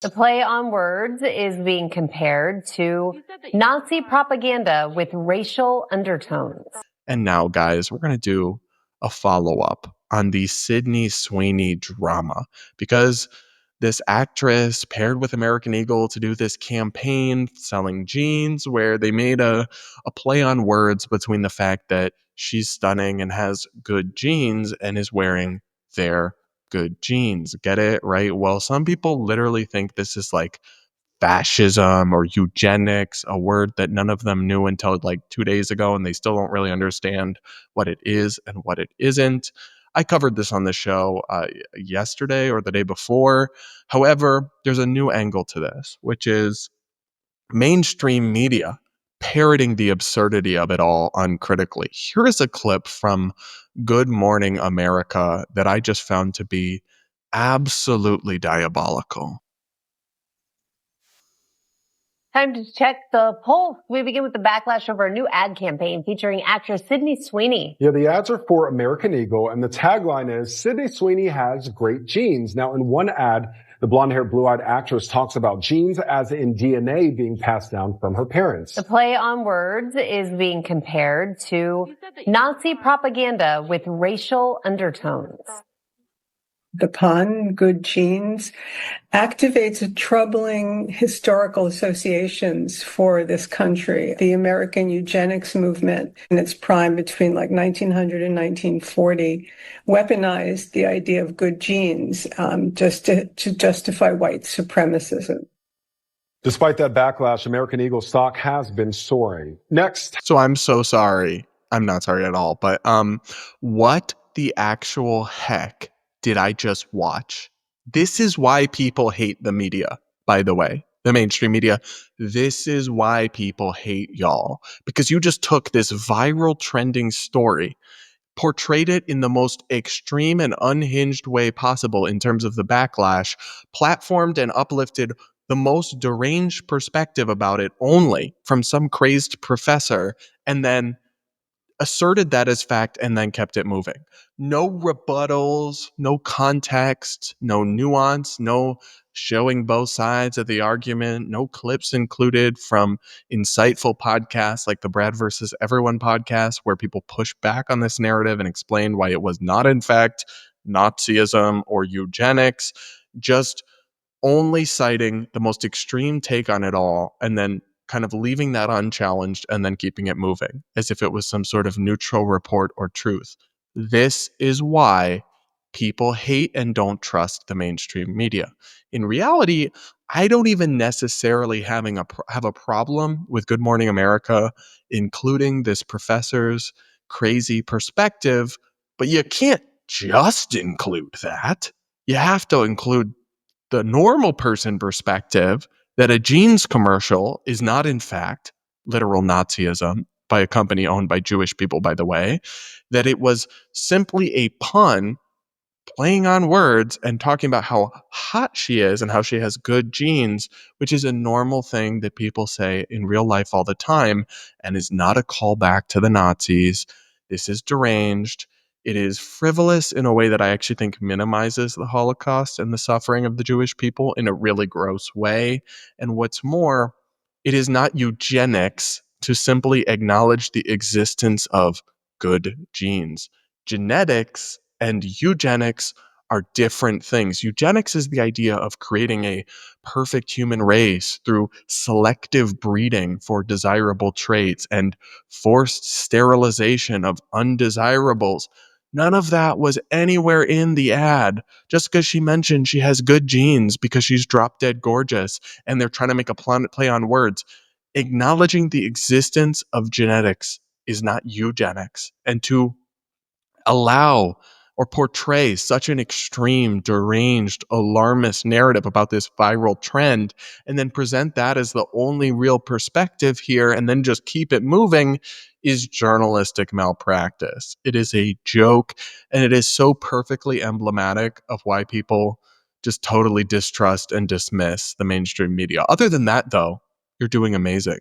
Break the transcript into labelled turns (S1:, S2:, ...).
S1: The play on words is being compared to Nazi propaganda with racial undertones.
S2: And now, guys, we're going to do a follow-up on the Sydney Sweeney drama because this actress paired with American Eagle to do this campaign selling jeans where they made a play on words between the fact that she's stunning and has good jeans and is wearing their good jeans. Get it? Right? Well, some people literally think this is like fascism or eugenics, a word that none of them knew until like 2 days ago, and they still don't really understand what it is and what it isn't. I covered this on the show yesterday or the day before. However, there's a new angle to this, which is mainstream media parroting the absurdity of it all uncritically. Here is a clip from Good Morning America that I just found to be absolutely diabolical.
S1: Time to check the poll. We begin with the backlash over a new ad campaign featuring actress Sydney Sweeney.
S3: Yeah, the ads are for American Eagle, and the tagline is, Sydney Sweeney has great genes. Now, in one ad, the blonde-haired, blue-eyed actress talks about genes as in DNA being passed down from her parents.
S1: The play on words is being compared to Nazi propaganda with racial undertones.
S4: The pun, good genes, activates troubling historical associations for this country. The American eugenics movement in its prime between like 1900 and 1940 weaponized the idea of good genes just to justify white supremacism.
S3: Despite that backlash, American Eagle stock has been soaring. Next.
S2: So I'm so sorry. I'm not sorry at all. But what the actual heck did I just watch? This is why people hate the media, by the way, the mainstream media. This is why people hate y'all, because you just took this viral trending story, portrayed it in the most extreme and unhinged way possible in terms of the backlash, platformed and uplifted the most deranged perspective about it only from some crazed professor, and then asserted that as fact and then kept it moving. No rebuttals, no context, no nuance, no showing both sides of the argument, no clips included from insightful podcasts like the Brad versus Everyone podcast, where people push back on this narrative and explain why it was not, in fact, Nazism or eugenics, just only citing the most extreme take on it all and then kind of leaving that unchallenged and then keeping it moving as if it was some sort of neutral report or truth. This is why people hate and don't trust the mainstream media. In reality, I don't even necessarily have a problem with Good Morning America including this professor's crazy perspective, but you can't just include that. You have to include the normal person perspective that a jeans commercial is not, in fact, literal Nazism by a company owned by Jewish people, by the way, that it was simply a pun playing on words and talking about how hot she is and how she has good genes, which is a normal thing that people say in real life all the time and is not a callback to the Nazis. This is deranged. It is frivolous in a way that I actually think minimizes the Holocaust and the suffering of the Jewish people in a really gross way. And what's more, it is not eugenics to simply acknowledge the existence of good genes. Genetics and eugenics are different things. Eugenics is the idea of creating a perfect human race through selective breeding for desirable traits and forced sterilization of undesirables. None of that was anywhere in the ad. Just because she mentioned she has good genes because she's drop dead gorgeous and they're trying to make a play on words. Acknowledging the existence of genetics is not eugenics. And to allow or portray such an extreme, deranged, alarmist narrative about this viral trend and then present that as the only real perspective here and then just keep it moving is journalistic malpractice. It is a joke, and it is so perfectly emblematic of why people just totally distrust and dismiss the mainstream media. Other than that, though, you're doing amazing.